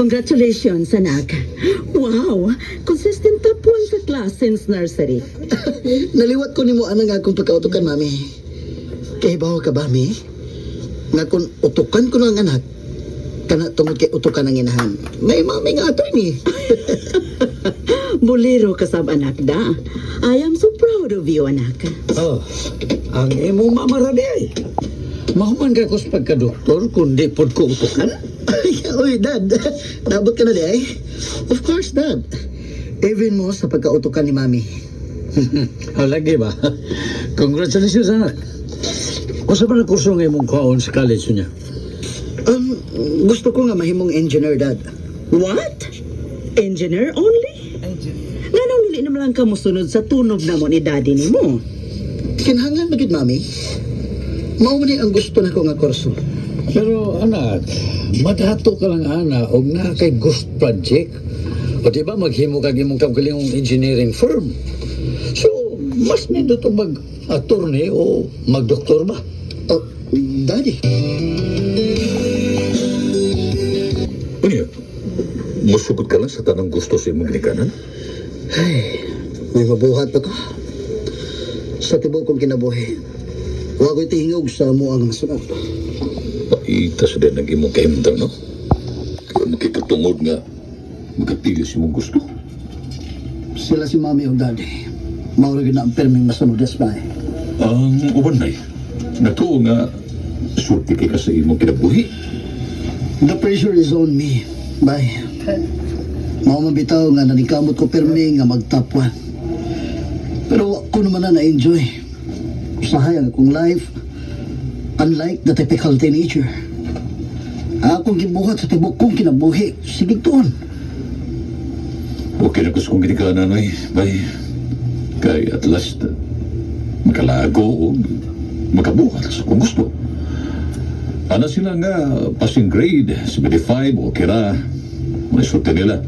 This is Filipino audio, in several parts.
Congratulations, anak. Wow, consistent top 1 sa class since nursery. Naliwat ko ni mo anang akong pagkautukan, mami. Kaya bawa ka ba, mi? Nga kung utukan ko ng anak, kana tungod kay utukan ng inahan. May mami nga ato ni. Bolero ka sab, anak da. I am so proud of you, anak. Oh, ang imong mamaradi ay. Mahuman ka ko sa pagka-doktor kundi pod ko utukan. Uy, Dad. Nabot ka na di ay? Of course, Dad. Even mo sa pagkautukan ni mami. Lagi ba? Congratulations, anak. Kung ba na kurso ng imong kaon sa college niya? Gusto ko nga mahimong engineer, Dad. What? Engineer only? Nga nang nili naman lang ka mo sunod sa tunog na mo ni daddy ni mo. Kinahanglan magid, mami. Maumani ang gusto na ko nga kurso. Pero anak, madato ka lang ana og na kay ghost project. O di ba maghimo kag imong kaugalingong engineering firm. So, mas nindot og mag-attorney o mag-doktor ba? Oh, Daddy. Unya, musugod ka lang sa tanang gusto sa imong ginikanan? Ay, may mabuhat pa ko. Sa tibok kong kinabuhi, huwag ko'y tingog sa mo ang masunod. Paitas din ang imong kahimtang, no? Kaya makikatungod nga, magkapili sa imong gusto. Sila si Mami o Daddy. Maurag na ang perming masunod as ba eh. Ang uban na natuo nga, sulti kay ka sa imong kinabuhi. The pressure is on me. Bye. Mao mabitaw nga nanikamot ko permi nga magtapwan. Pero ako naman na na-enjoy. Usahay ang akong life. Unlike the typical teenager. Akong gibuhat sa tibok kong kinabuhi. Sige doon. Okay na gusto kong ginikanan, ay, bay. Kay at last, makalago o makabuhat sa kung gusto. Ano sila nga passing grade, 75 o kira, may sulti nila.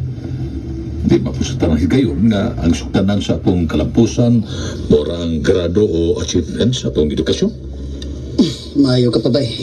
Di mapusatan ang higayon nga ang suktanan sa atong kalampusan o ang grado o achievement sa atong edukasyon. Maayo ka pa ba eh?